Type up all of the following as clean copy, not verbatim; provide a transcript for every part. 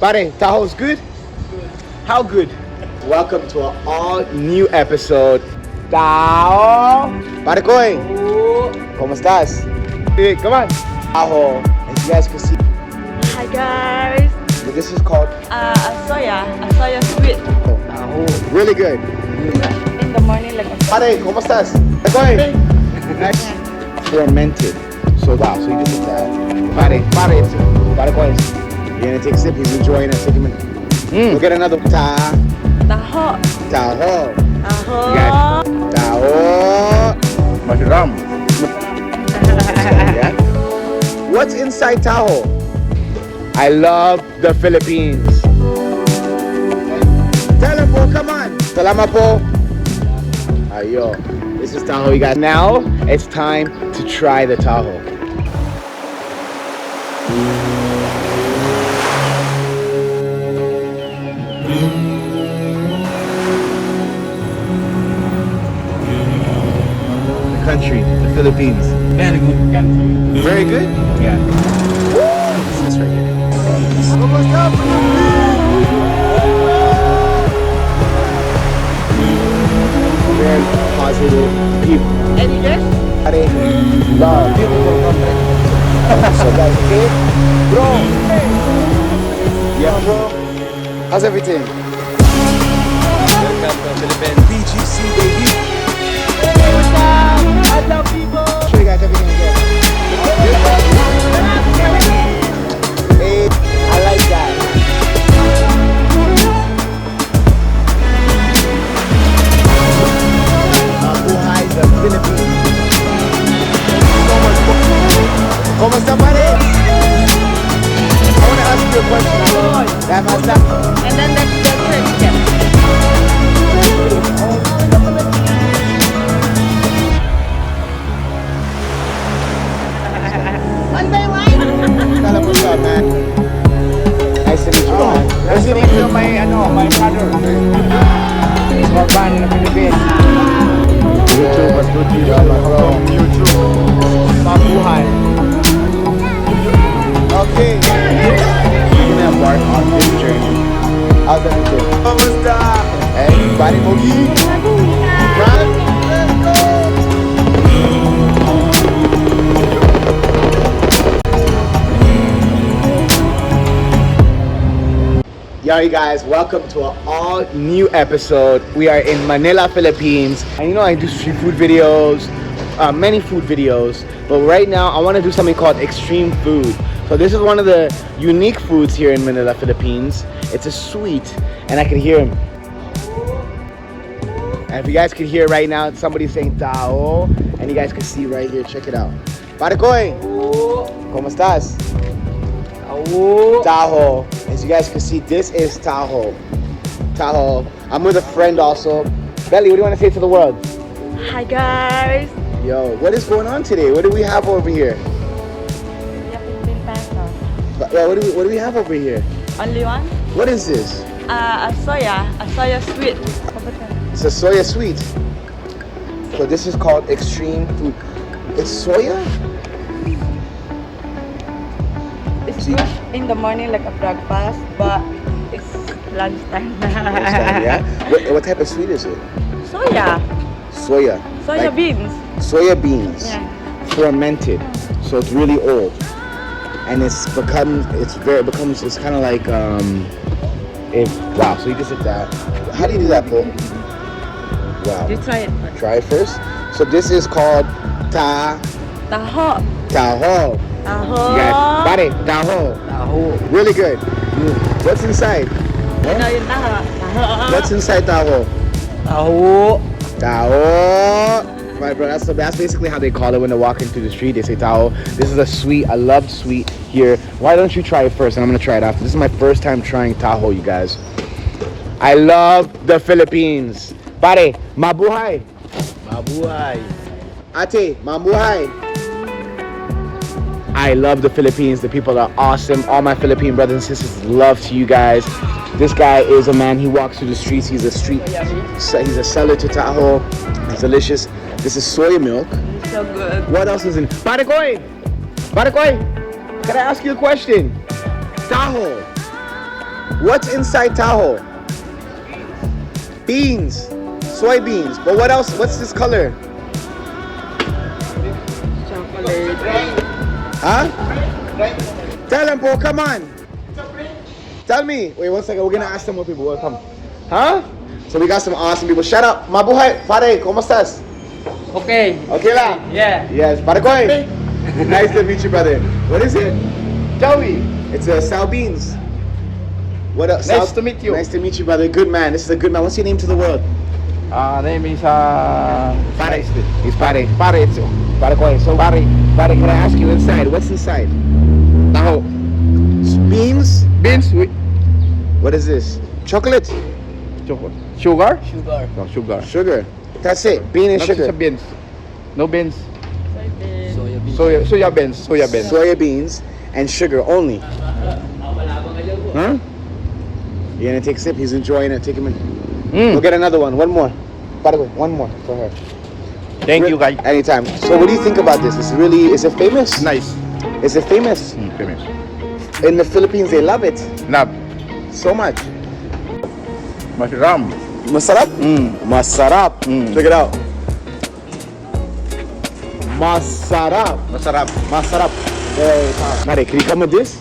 Pare, Taho's good? How good? Welcome to an all new episode. Taho! Pare Koy! ¿Cómo estás? Hey, come on! Taho. As you guys can see, Hi guys. this is called A soya sweet. Taho. Really good. In the morning like a Pare, ¿cómo estás? Pare Koy! Nice. Fermented. So wow, so you just did that. Pare Koy. You're gonna take a sip, he's enjoying it. Take a minute. We'll get another Taho. Taho. Taho. Taho. Madram. Yeah. What's inside Taho? I love the Philippines. Tell him, po, come on. Salamat po. Ayo. This is Taho, you guys. Now it's time to try the Taho. Country, the Philippines. Very good country. Very good? Yeah. This is right here. Very positive people. Any guess? Pare, love beautiful company. So guys, okay? Bro, hey. Yeah, bro. How's everything? Welcome to Philippines. BGC, baby. I love people. Show you guys everything again. Hey, I like that. Mabuhay the Philippines. So much fun. ¿Cómo está, pare? I want to ask you a question. That was that. And then that's the trick. Yeah. Tell him what's up, man. Nice to meet you, man. Nice to meet you, my father. He's my fan in the Philippines. YouTube was good to you, bro. YouTube. Mabuhay. Okay. We're gonna embark on this journey. How's everything? Almost done. Hey, body boogie. Run. Let's go. Yo, you guys, welcome to an all new episode. We are in Manila, Philippines. And you know, I do street food videos, many food videos. But right now, I want to do something called extreme food. So this is one of the unique foods here in Manila, Philippines. It's a sweet, and I can hear him. And if you guys can hear right now, somebody's saying Taho, and you guys can see right here. Check it out. Pare Koy, ¿cómo estás? Taho. As you guys can see, this is Taho. Taho. I'm with a friend also. Belly, what do you want to say to the world? Hi guys. Yo, what is going on today? What do we have over here? Philippine pesos. Yeah, what do we have over here? Only one? What is this? A soya sweet. It's a soya sweet. So this is called extreme food. It's soya? It's good in the morning like a breakfast, but it's lunchtime. Yeah. What type of sweet is it? Soya. Soya. Soya Like beans. Soya beans. Yeah. Fermented. So it's really old. And it's kind of like wow, so you just did that. How do you do that, Paul? Wow. You try it. Try it first. So this is called Taho. Taho. Taho. You guys, pare, Taho. Tahooo. Really good. What's inside? Ano yung taho? What's inside Taho? Tahooo. Taho. Right, bro. That's basically how they call it when they walk into the street. They say Taho. This is a sweet. I love sweet here. Why don't you try it first, and I'm gonna try it after. This is my first time trying Taho, you guys. I love the Philippines. Pare, mabuhay. Mabuhay. Ate, mabuhay. I love the Philippines. The people are awesome. All my Philippine brothers and sisters, love to you guys. This guy is a man. He walks through the streets. He's a seller to Taho. It's delicious. This is soy milk. It's so good. What else is in? Pare Koy, can I ask you a question? Taho. What's inside Taho? Beans. Soybeans. But what else? What's this color? Chocolate. Huh? Tell them, bro. Come on. Tell me. Wait 1 second. We're gonna ask some more people. Welcome. Huh? So we got some awesome people. Shout out. Mabuhay. Pare, ¿cómo estás? Okay. Okay la? Yeah. Yes. Pare koy. Nice to meet you, brother. What is it? Joey. It's sow beans. What else? Nice to meet you. Nice to meet you, brother. Good man. This is a good man. What's your name to the world? Name is Pare. He's Pare. Pare. Pare koy. So Pare, can I ask you inside? What's inside? Taho. Beans? Beans with What is this? Chocolate? chocolate. Sugar? Sugar. No, sugar. Sugar. That's it. Bean and Not sugar. sa beans. No beans. Soybean. Soya beans. Soya beans. Soya beans and sugar only. Huh? You're gonna take a sip. He's enjoying it. Take him in. We'll get another one. One more. By the way, one more for her. Thank you, guys. Anytime. So what do you think about this? Is it famous? Nice. Is it famous? Famous. In the Philippines, they love it Love. so much. Masarap. Masarap? Masarap. Check it out. Masarap. Masarap. Masarap. Hey, Mare, can you come with this?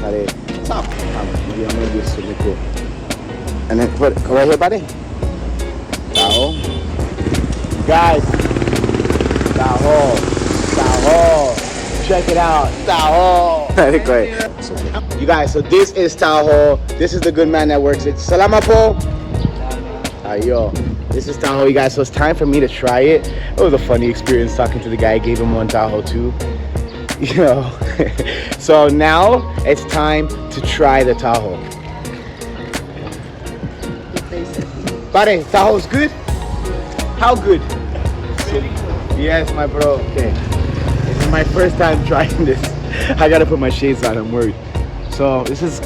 Mare. Stop. I'm gonna do this really cool. And then put it right here, buddy. Taho. Guys. Taho. Taho. Check it out. Taho. Great. You guys, so this is Taho. This is the good man that works it. Salamat po. Yo. This is Taho, you guys. So it's time for me to try it. It was a funny experience talking to the guy. I gave him one Taho too. You know. So now it's time to try the Taho. Pare, Taho's good? How good? Yes, my bro. Okay. This is my first time trying this. I gotta put my shades on, I'm worried. So this is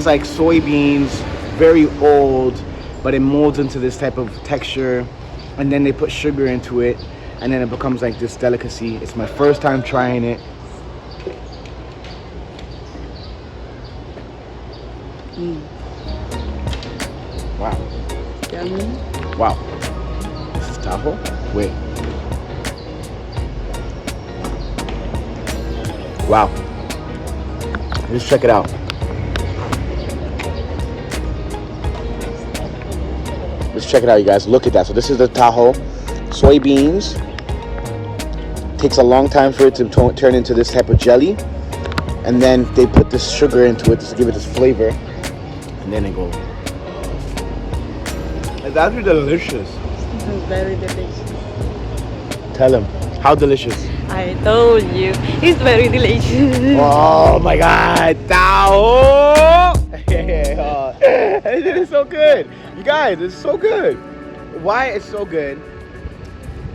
like soybeans, very old, but it molds into this type of texture, and then they put sugar into it, and then it becomes like this delicacy. It's my first time trying it. Wow. Yummy. Wow. This is Taho? Wait. Wow. Let's check it out. Let's check it out, you guys. Look at that. So this is the Taho. Soybeans. Takes a long time for it to turn into this type of jelly. And then they put this sugar into it to give it this flavor. And then it goes. It's actually delicious. Very delicious. Tell him. How delicious? I told you. It's very delicious. Oh my god, Taho! It is so good. You guys, it's so good. Why it's so good?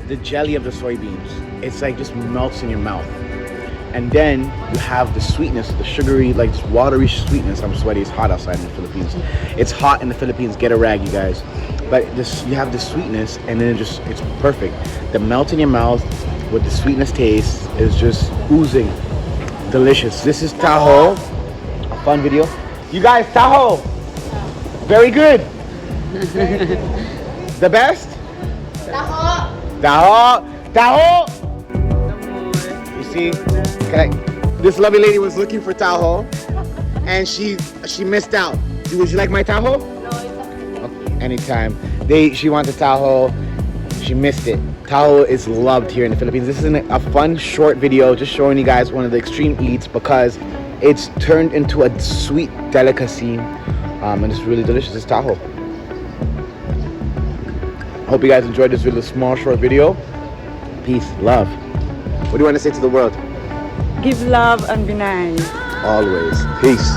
The jelly of the soybeans. It's like just melts in your mouth. And then you have the sweetness, the sugary, like this watery sweetness. I'm sweaty, it's hot outside in the Philippines. It's hot in the Philippines, get a rag, you guys. But this, you have the sweetness, and then it's perfect. The melt in your mouth with the sweetness taste is just oozing. Delicious. This is Taho. A fun video. You guys, Taho. Very good. The best? Taho. Taho. Taho. You see, this lovely lady was looking for Taho, and she missed out. Would you like my Taho? No, it's okay. Anytime. She wanted Taho. She missed it. Taho is loved here in the Philippines. This is a fun short video just showing you guys one of the extreme eats because it's turned into a sweet delicacy, and it's really delicious. It's Taho. Hope you guys enjoyed this little small short video. Peace, love. What do you want to say to the world? Give love and be nice. Always. Peace.